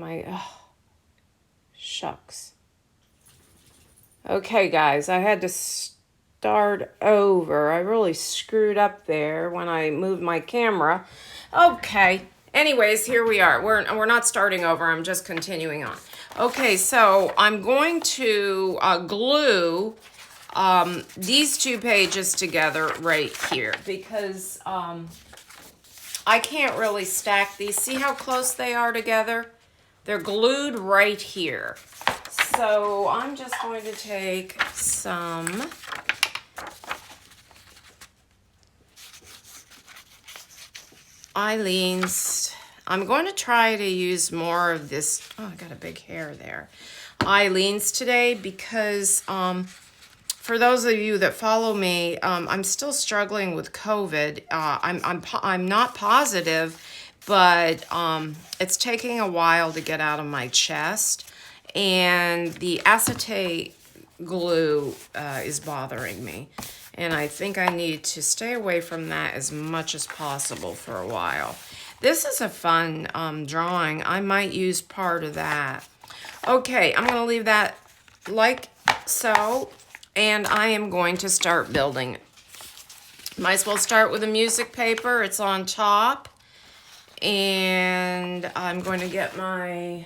oh, shucks. Okay, guys, I had to start over. I really screwed up there when I moved my camera. Okay. Anyways, here we are. We're not starting over. I'm just continuing on. Okay, so I'm going to glue these two pages together right here because I can't really stack these. See how close they are together? They're glued right here. So I'm just going to take some Eileen's. I'm going to try to use more of this. Oh, I got a big hair there. Eileen's today because for those of you that follow me, I'm still struggling with COVID. I'm not positive, but it's taking a while to get out of my chest, and the acetate glue is bothering me, and I think I need to stay away from that as much as possible for a while. This is a fun drawing. I might use part of that. Okay, I'm going to leave that like so. And I am going to start building. Might as well start with a music paper. It's on top. And I'm going to get my,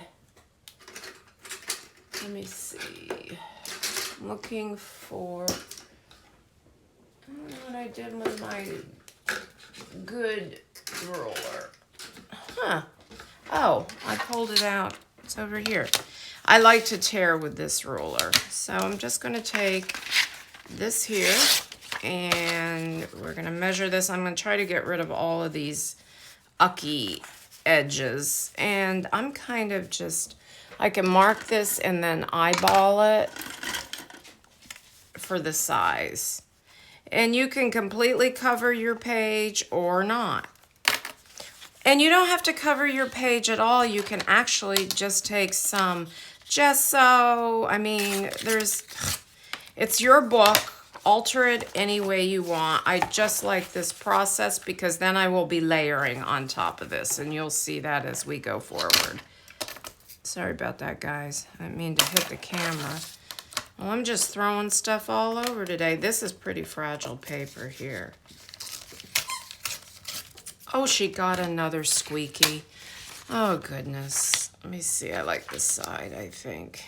let me see. I'm looking for, I don't know what I did with my good ruler. Huh. Oh, I pulled it out. It's over here. I like to tear with this ruler. So I'm just going to take this here and we're going to measure this. I'm going to try to get rid of all of these ucky edges. And I'm kind of just, I can mark this and then eyeball it for the size. And you can completely cover your page or not. And you don't have to cover your page at all. You can actually just take some gesso. I mean, it's your book. Alter it any way you want. I just like this process because then I will be layering on top of this, and you'll see that as we go forward. Sorry about that, guys. I didn't mean to hit the camera. Well, I'm just throwing stuff all over today. This is pretty fragile paper here. Oh, she got another squeaky. Oh, goodness. Let me see. I like this side, I think.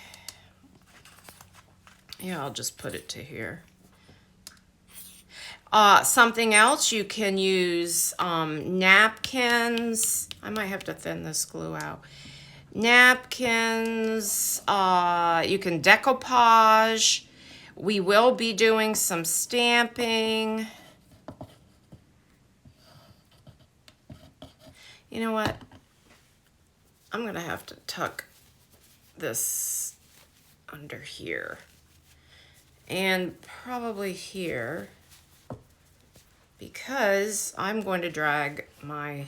Yeah, I'll just put it to here. Something else, you can use napkins. I might have to thin this glue out. Napkins. You can decoupage. We will be doing some stamping. You know what? I'm going to have to tuck this under here. And probably here. Because I'm going to drag my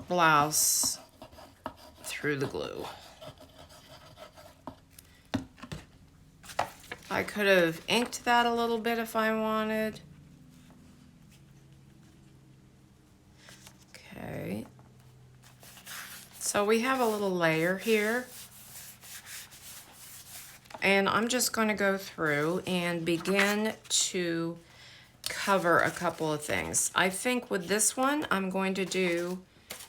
blouse through the glue. I could have inked that a little bit if I wanted. Okay. So we have a little layer here. And I'm just going to go through and begin to cover a couple of things. I think with this one, I'm going to do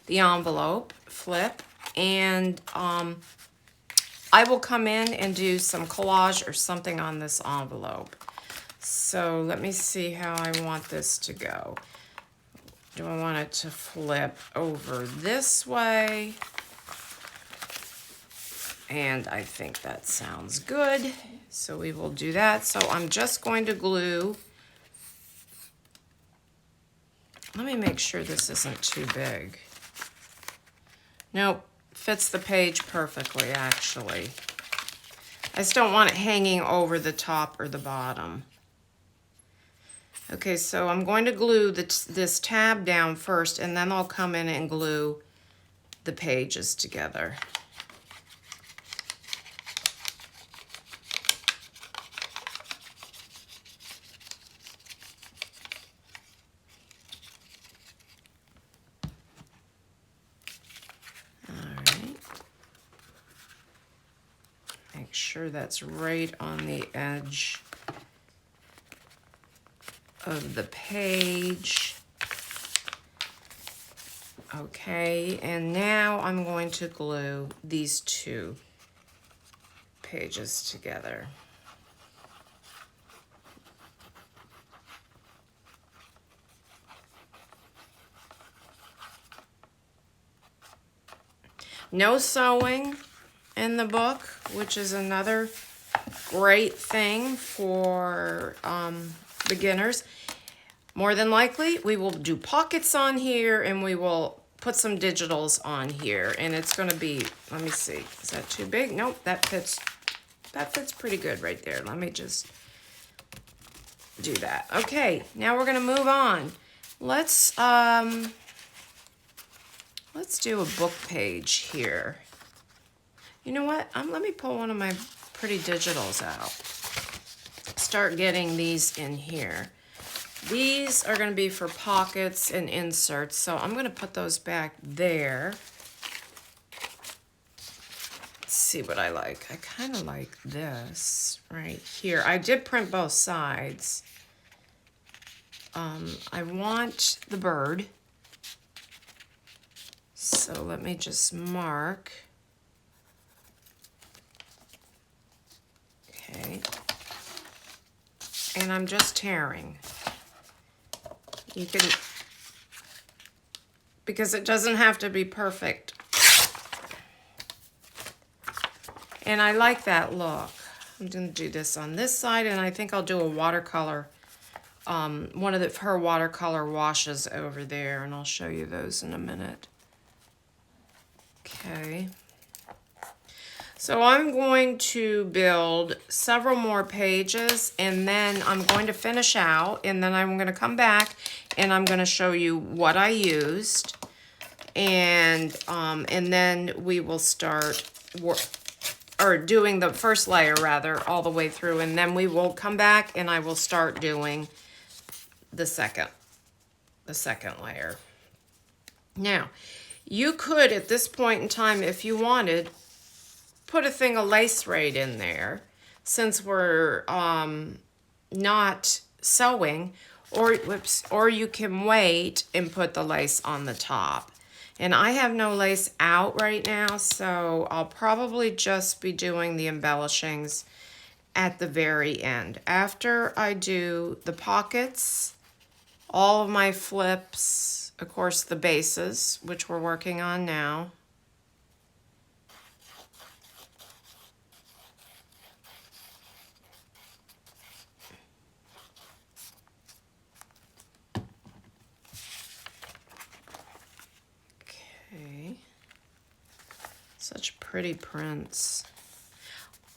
the envelope flip, and I will come in and do some collage or something on this envelope. So let me see how I want this to go. Do I want it to flip over this way? And I think that sounds good. So we will do that. So I'm just going to glue. Let me make sure this isn't too big. Nope, fits the page perfectly, actually. I just don't want it hanging over the top or the bottom. Okay, so I'm going to glue this tab down first, and then I'll come in and glue the pages together. make sure that's right on the edge of the page. Okay, and now I'm going to glue these two pages together. No sewing in the book, which is another great thing for beginners. More than likely, we will do pockets on here and we will put some digitals on here, and it's going to be, let me see, is that too big? Nope, that fits pretty good right there. Let me just do that. Okay, now we're going to move on. Let's do a book page here. You know what? Let me pull one of my pretty digitals out. Start getting these in here. These are going to be for pockets and inserts, so I'm going to put those back there. Let's see what I like. I kind of like this right here. I did print both sides. I want the bird, so let me just mark. Okay. And I'm just tearing. You can, because it doesn't have to be perfect. And I like that look. I'm going to do this on this side, and I think I'll do a watercolor, one of her watercolor washes over there, and I'll show you those in a minute. Okay. So I'm going to build several more pages, and then I'm going to finish out, and then I'm going to come back and I'm going to show you what I used, and then we will start doing the first layer rather all the way through, and then we will come back and I will start doing the second layer. Now, you could at this point in time, if you wanted, put a thing of lace right in there, since we're not sewing, or you can wait and put the lace on the top. And I have no lace out right now, so I'll probably just be doing the embellishings at the very end. After I do the pockets, all of my flips, of course the bases, which we're working on now. Such pretty prints.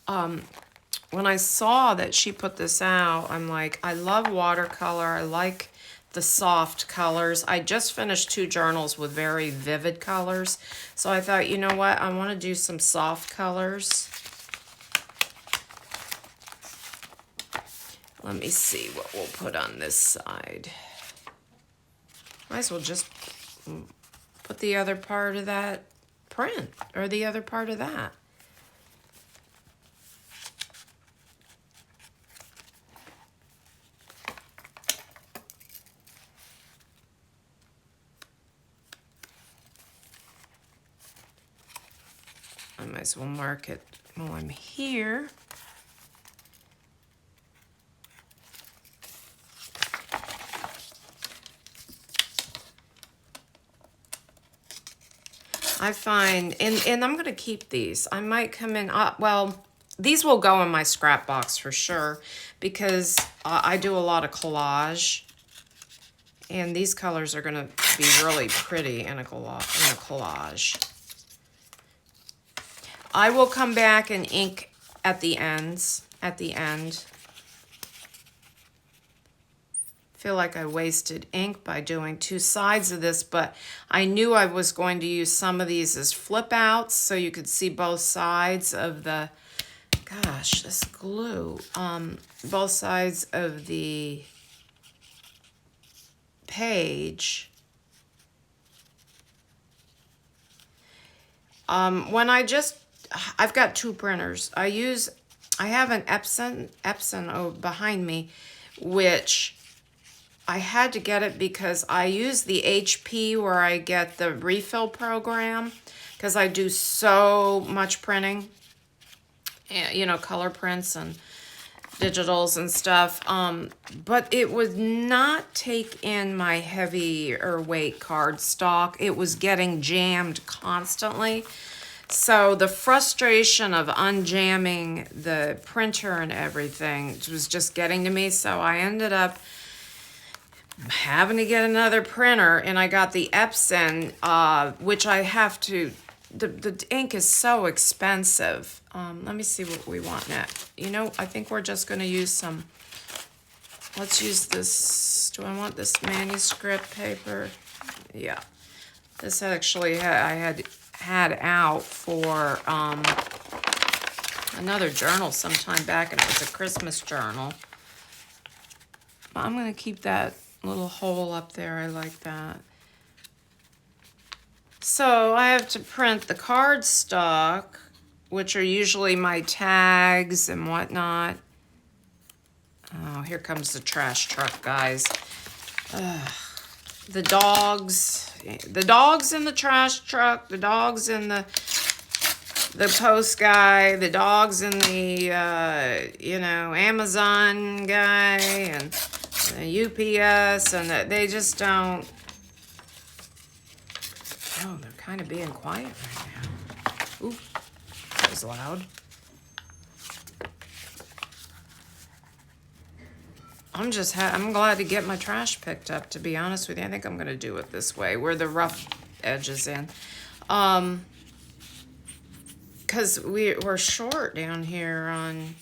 When I saw that she put this out, I'm like, I love watercolor. I like the soft colors. I just finished 2 journals with very vivid colors. So I thought, you know what? I want to do some soft colors. Let me see what we'll put on this side. Might as well just put the other part of that print, or the other part of that. I might as well mark it while I'm here. I find, and I'm going to keep these. I might come in, well, these will go in my scrap box for sure, because I do a lot of collage, and these colors are going to be really pretty in a collage. I will come back and ink at the ends, at the end. Feel like I wasted ink by doing 2 sides of this, but I knew I was going to use some of these as flip outs so you could see both sides of the, gosh, this glue, both sides of the page. When I just I've got two printers. I have an Epson behind me, which I had to get it because I use the HP where I get the refill program because I do so much printing, you know, color prints and digitals and stuff. But it would not take in my heavier weight cardstock. It was getting jammed constantly. So the frustration of unjamming the printer and everything was just getting to me. So I ended up having to get another printer, and I got the Epson, which I have to, the ink is so expensive. Let me see what we want next. You know, I think we're just going to use some, let's use this, do I want this manuscript paper? Yeah. This actually, I had out for another journal sometime back, and it was a Christmas journal. I'm going to keep that little hole up there. I like that. So I have to print the cardstock, which are usually my tags and whatnot. Oh, here comes the trash truck, guys. The dogs in the trash truck, the dogs in the post guy, the dogs in the, you know, Amazon guy, and the UPS, and they just don't. Oh, they're kind of being quiet right now. Ooh, that was loud. I'm glad to get my trash picked up, to be honest with you. I think I'm going to do it this way, where the rough edge is in. Because we're short down here on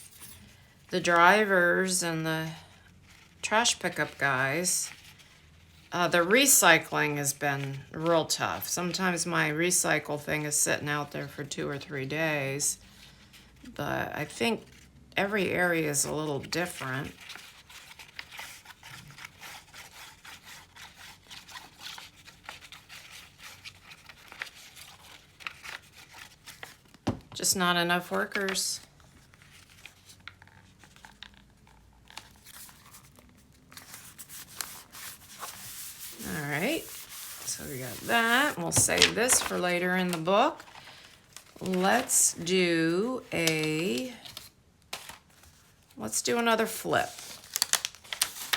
the drivers and the trash pickup guys. The recycling has been real tough. Sometimes my recycle thing is sitting out there for 2 or 3 days. But I think every area is a little different. Just not enough workers. All right, so we got that. We'll save this for later in the book. Let's do another flip.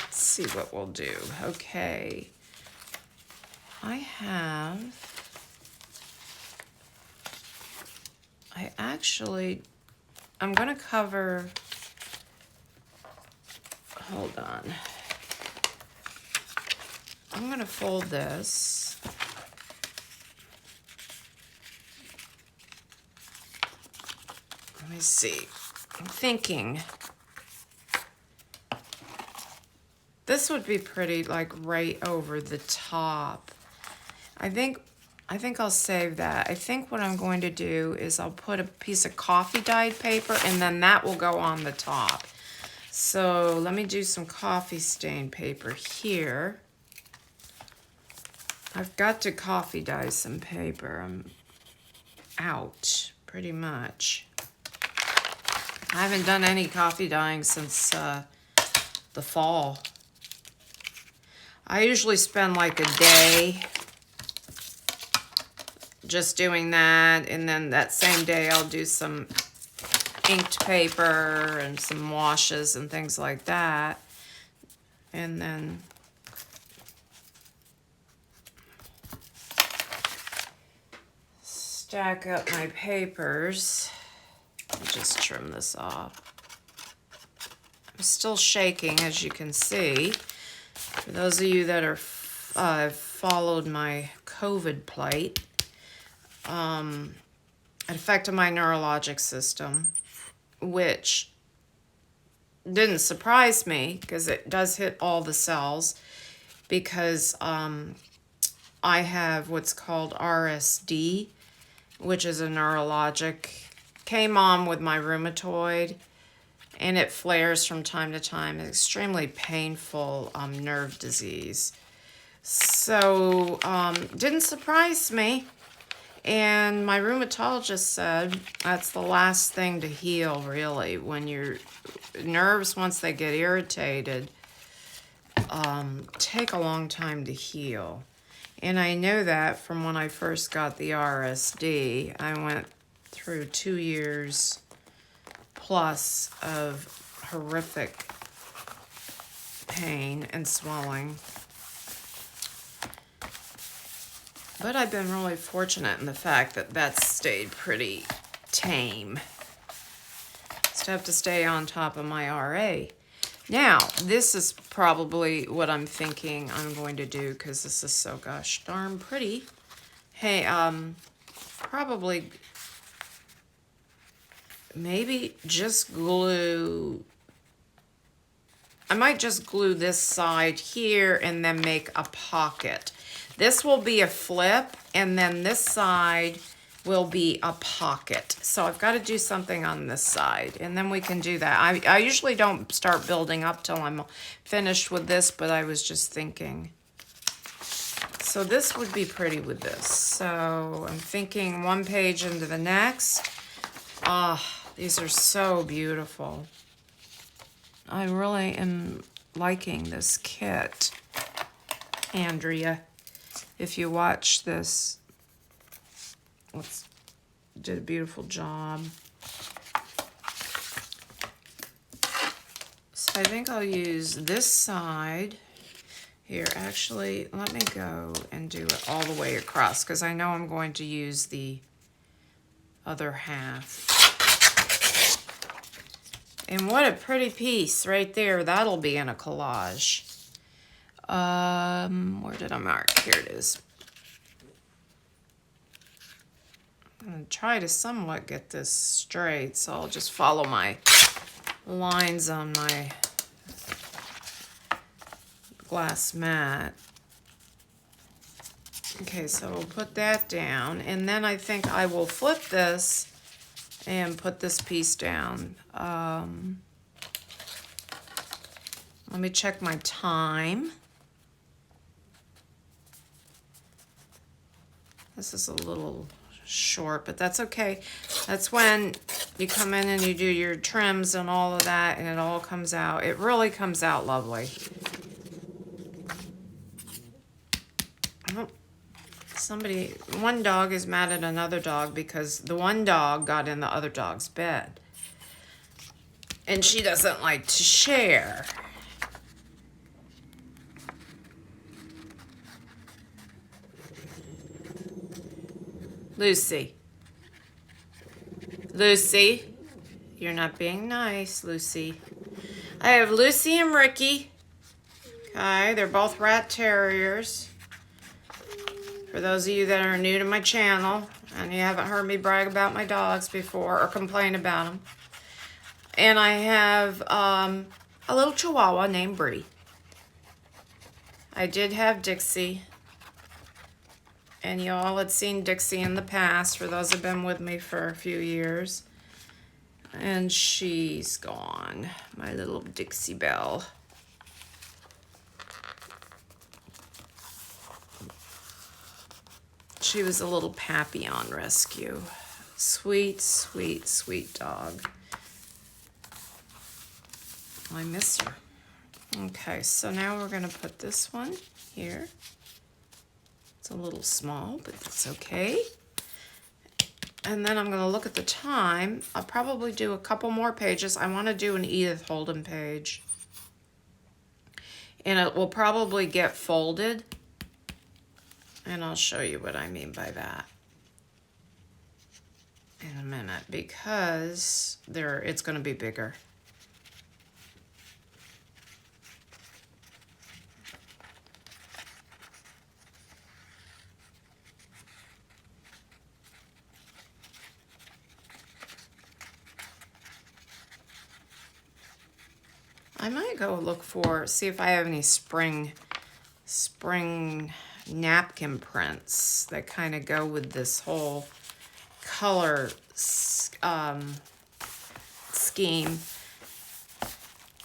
Let's see what we'll do. Okay, I'm gonna cover, hold on. I'm gonna fold this. Let me see. I'm thinking this would be pretty, like right over the top. I think I'll save that. I think what I'm going to do is I'll put a piece of coffee dyed paper, and then that will go on the top. So let me do some coffee stain paper here. I've got to coffee dye some paper. I'm out, pretty much. I haven't done any coffee dyeing since the fall. I usually spend like a day just doing that, and then that same day I'll do some inked paper and some washes and things like that. And then stack up my papers. Just trim this off. I'm still shaking, as you can see. For those of you that are followed my COVID plight, it affected my neurologic system, which didn't surprise me because it does hit all the cells, because I have what's called RSD, which is a neurologic, came on with my rheumatoid, and it flares from time to time. It's extremely painful nerve disease. So didn't surprise me. And my rheumatologist said that's the last thing to heal, really. When your nerves, once they get irritated, take a long time to heal. And I know that from when I first got the RSD. I went through 2 years plus of horrific pain and swelling. But I've been really fortunate in the fact that that's stayed pretty tame. Just have to stay on top of my RA. Now, this is probably what I'm thinking I'm going to do because this is so gosh darn pretty. Hey, probably maybe just glue. I might just glue this side here and then make a pocket. This will be a flip, and then this side will be a pocket. So I've got to do something on this side, and then we can do that. I usually don't start building up till I'm finished with this, but I was just thinking. So this would be pretty with this. So I'm thinking 1 page into the next. These are so beautiful. I really am liking this kit, Andrea. If you watch this, did a beautiful job. So I think I'll use this side here. Actually, let me go and do it all the way across because I know I'm going to use the other half. And what a pretty piece right there. That'll be in a collage. Where did I mark? Here it is. I'm going to try to somewhat get this straight, so I'll just follow my lines on my glass mat. Okay, so we'll put that down, and then I think I will flip this and put this piece down. Let me check my time. This is a little short, but that's okay. That's when you come in and you do your trims and all of that, and it all comes out. It really comes out lovely. One dog is mad at another dog because the one dog got in the other dog's bed. And she doesn't like to share. Lucy. Lucy. You're not being nice, Lucy. I have Lucy and Ricky. Okay, they're both rat terriers. For those of you that are new to my channel and you haven't heard me brag about my dogs before or complain about them. And I have a little Chihuahua named Bree. I did have Dixie. And you all had seen Dixie in the past, for those who have been with me for a few years. And she's gone, my little Dixie Belle. She was a little Papillon rescue. Sweet, sweet, sweet dog. I miss her. Okay, so now we're going to put this one here. It's a little small, but that's okay. And then I'm going to look at the time. I'll probably do a couple more pages. I want to do an Edith Holden page. And it will probably get folded. And I'll show you what I mean by that in a minute, because it's going to be bigger. I might go see if I have any spring napkin prints that kind of go with this whole color scheme,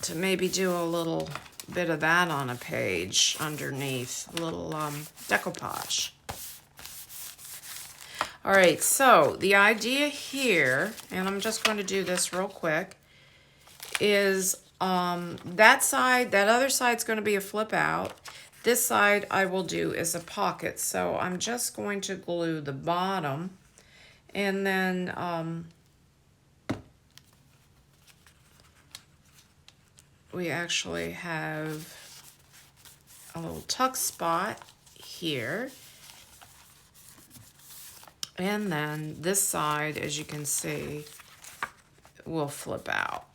to maybe do a little bit of that on a page underneath, a little decoupage. All right, so the idea here, and I'm just going to do this real quick, is that other side's going to be a flip out. This side I will do is a pocket. So I'm just going to glue the bottom, and then we actually have a little tuck spot here. And then this side, as you can see, will flip out.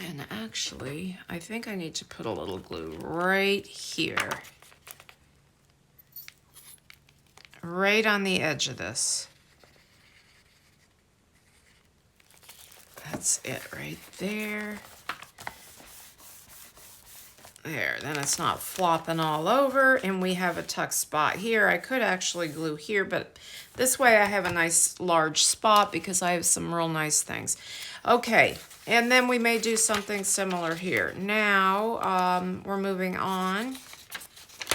And actually, I think I need to put a little glue right here. Right on the edge of this. That's it right there. There, then it's not flopping all over, and we have a tuck spot here. I could actually glue here, but this way I have a nice large spot because I have some real nice things. Okay, and then we may do something similar here. Now, we're moving on,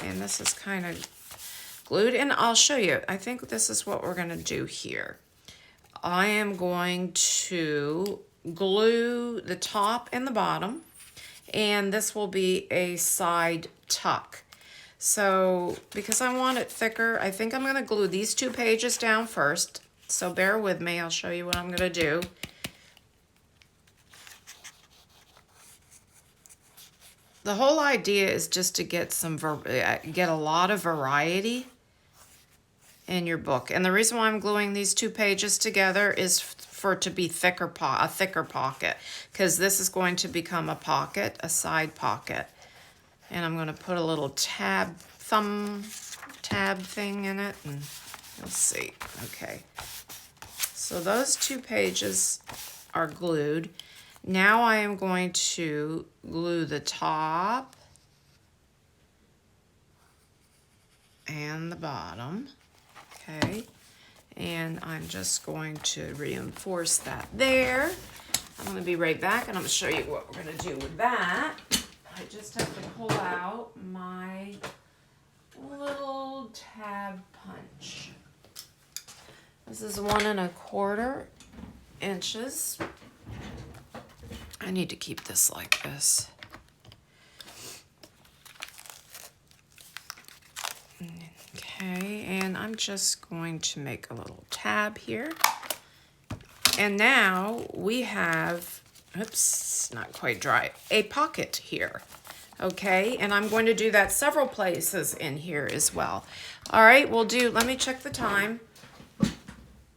and this is kind of glued, and I'll show you. I think this is what we're gonna do here. I am going to glue the top and the bottom, and this will be a side tuck. So because I want it thicker, I think I'm gonna glue these 2 pages down first. So bear with me, I'll show you what I'm gonna do. The whole idea is just to get get a lot of variety in your book. And the reason why I'm gluing these 2 pages together is for it to be a thicker pocket, because this is going to become a pocket, a side pocket. And I'm going to put a little thumb tab thing in it, and you'll see. Okay, so those 2 pages are glued. Now I am going to glue the top and the bottom. Okay, and I'm just going to reinforce that there. I'm going to be right back, and I'm going to show you what we're going to do with that. I just have to pull out my little tab punch. This is 1 1/4 inches. I need to keep this like this. Okay, and I'm just going to make a little tab here. And now we have, oops, not quite dry, a pocket here. Okay, and I'm going to do that several places in here as well. All right, let me check the time.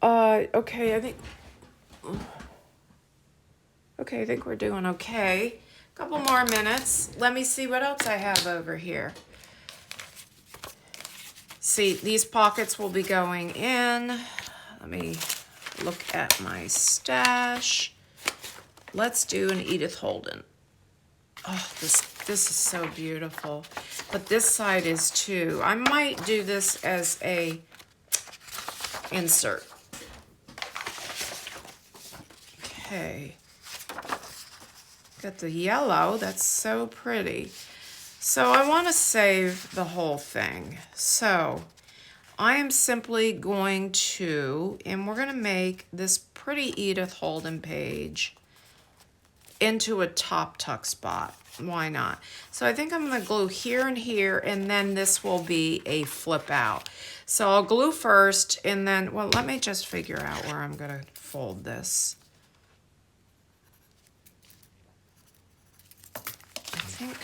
Okay, I think we're doing okay. A couple more minutes. Let me see what else I have over here. See, these pockets will be going in. Let me look at my stash. Let's do an Edith Holden. Oh, this is so beautiful. But this side is too. I might do this as a insert. Okay. Got the yellow, that's so pretty. So I want to save the whole thing. So I am simply going to, and we're going to make this pretty Edith Holden page into a top tuck spot. Why not? So I think I'm going to glue here and here, and then this will be a flip out. So I'll glue first, and then, well, let me just figure out where I'm going to fold this. I think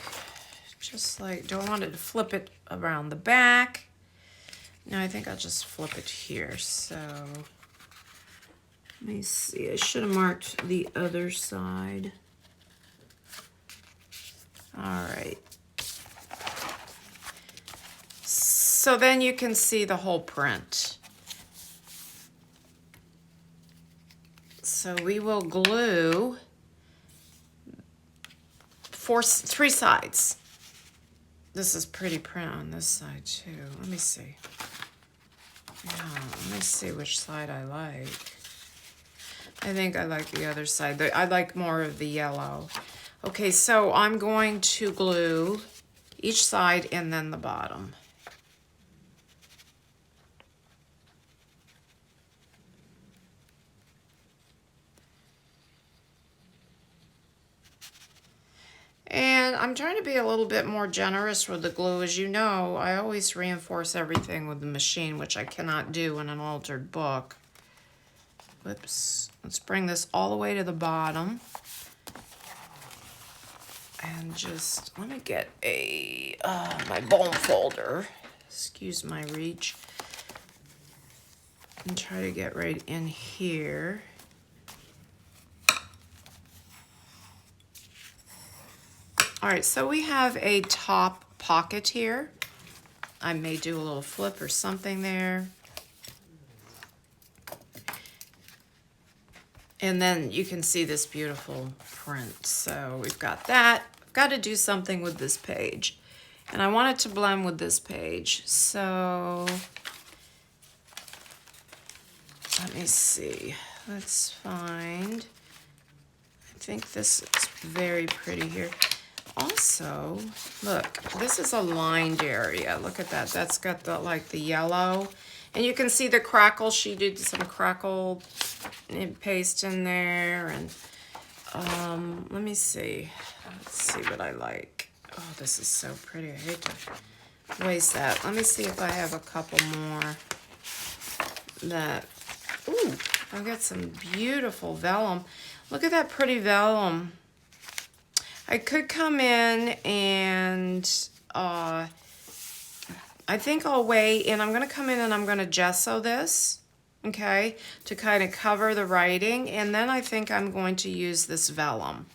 just like, don't want it to flip it around the back. No, I think I'll just flip it here. So let me see, I should have marked the other side. All right. So then you can see the whole print. So we will glue 3 sides. This is pretty print on this side too. Let me see. Yeah, let me see which side I like. I think I like the other side. I like more of the yellow. Okay, so I'm going to glue each side and then the bottom. then I'm trying to be a little bit more generous with the glue. As you know, I always reinforce everything with the machine, which I cannot do in an altered book. Whoops. Let's bring this all the way to the bottom. And just, let me get my bone folder. Excuse my reach. And try to get right in here. All right, so we have a top pocket here. I may do a little flip or something there. And then you can see this beautiful print. So we've got that. I've got to do something with this page. And I want it to blend with this page. So let me see. Let's find. I think this is very pretty here. Also, look, this is a lined area. Look at that. That's got the like the yellow. And you can see the crackle. She did some crackle paste in there. And let me see. Let's see what I like. Oh, this is so pretty. I hate to waste that. Let me see if I have a couple more that. Ooh, I've got some beautiful vellum. Look at that pretty vellum. I could come in and I think I'll wait, and I'm going to come in and I'm going to gesso this, okay, to kind of cover the writing, and then I think I'm going to use this vellum.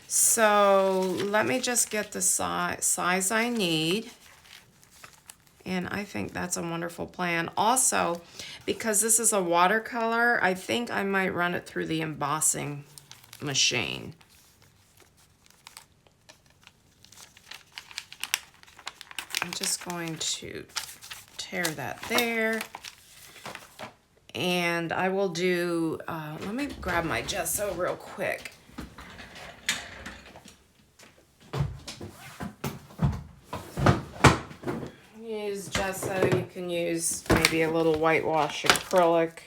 So let me just get the size I need, and I think that's a wonderful plan. Also, because this is a watercolor, I think I might run it through the embossing machine. I'm just going to tear that there. And I will do, let me grab my gesso real quick. Use gesso, you can use maybe a little whitewash acrylic.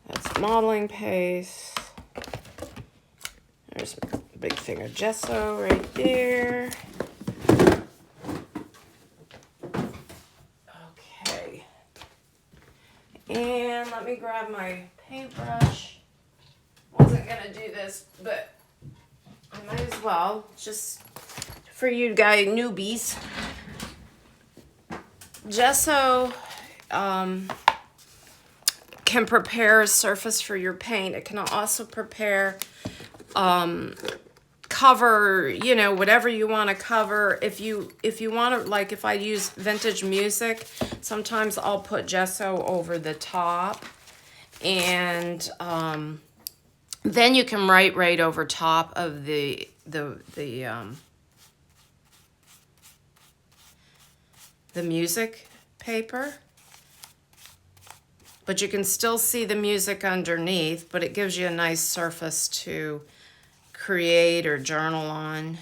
That's modeling paste. There's a big thing of gesso right there. And let me grab my paintbrush. Wasn't gonna do this, but I might as well, just for you guys newbies. Gesso can prepare a surface for your paint. It can also prepare cover, you know, whatever you want to cover. If you want to, like if I use vintage music, sometimes I'll put gesso over the top, and then you can write right over top of the music paper, but you can still see the music underneath, but it gives you a nice surface to create or journal on.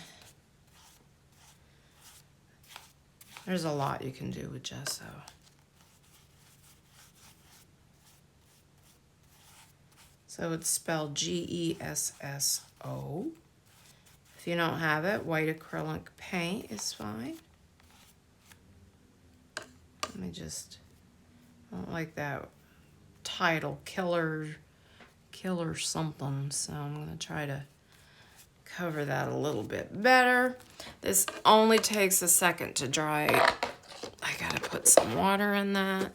There's a lot you can do with gesso. So it's spelled Gesso. If you don't have it, white acrylic paint is fine. Let me just, I don't like that title, killer something, so I'm going to try to cover that a little bit better. This only takes a second to dry. I gotta put some water in that.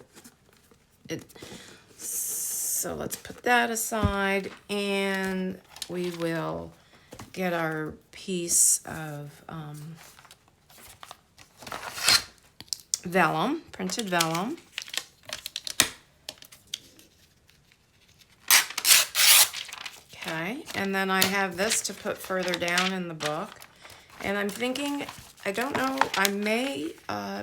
So let's put that aside, and we will get our piece of vellum, printed vellum. Okay, and then I have this to put further down in the book. And I'm thinking, I don't know, I may,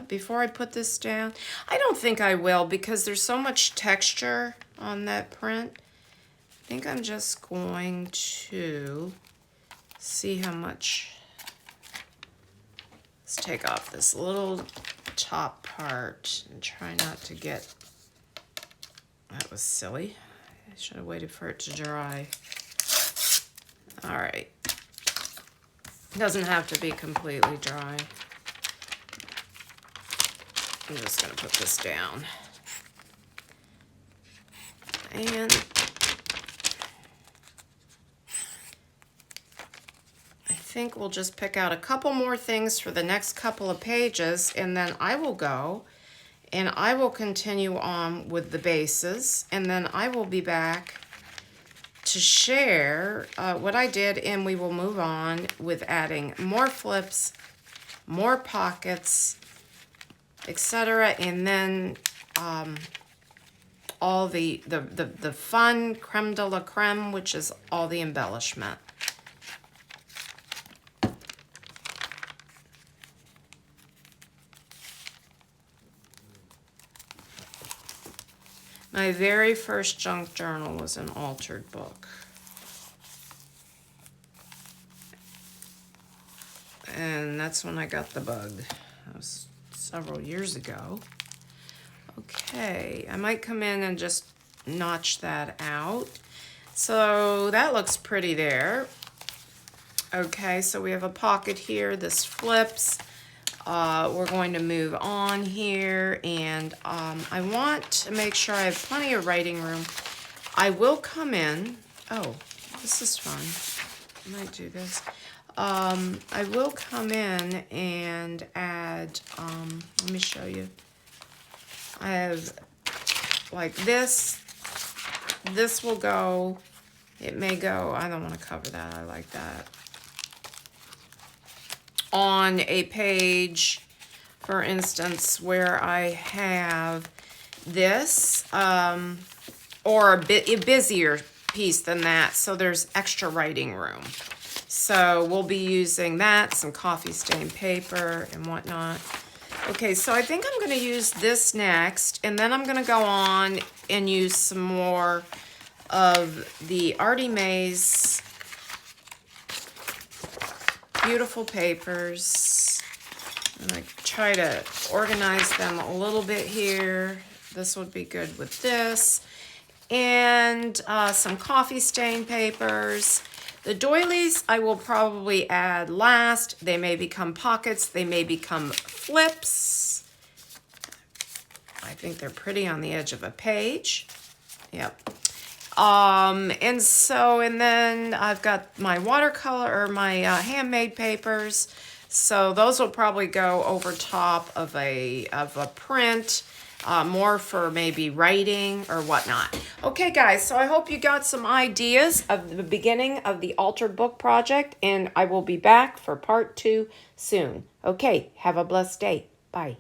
before I put this down, I don't think I will because there's so much texture on that print. I think I'm just going to see how much, let's take off this little top part and try not to get, that was silly. I should have waited for it to dry. All right. It doesn't have to be completely dry. I'm just going to put this down. And I think we'll just pick out a couple more things for the next couple of pages, and then I will go and I will continue on with the bases, and then I will be back to share what I did, and we will move on with adding more flips, more pockets, etc., and then all the fun creme de la creme, which is all the embellishment. My very first junk journal was an altered book. And that's when I got the bug. That was several years ago. Okay, I might come in and just notch that out. So that looks pretty there. Okay, so we have a pocket here. This flips. We're going to move on here, and I want to make sure I have plenty of writing room. I will come in. Oh, this is fun. I might do this. I will come in and add, let me show you. I have like this. This will go. It may go. I don't want to cover that. I like that. On a page, for instance, where I have this, or a busier piece than that, so there's extra writing room. So we'll be using that, some coffee stained paper and whatnot. Okay, so I think I'm going to use this next, and then I'm going to go on and use some more of the Artie Mae's beautiful papers. And I try to organize them a little bit here. This would be good with this. And some coffee stain papers. The doilies I will probably add last. They may become pockets. They may become flips. I think they're pretty on the edge of a page. Yep. And then I've got my watercolor or my handmade papers. So those will probably go over top of a print, more for maybe writing or whatnot. Okay, guys, so I hope you got some ideas of the beginning of the altered book project, and I will be back for part 2 soon. Okay, have a blessed day. Bye.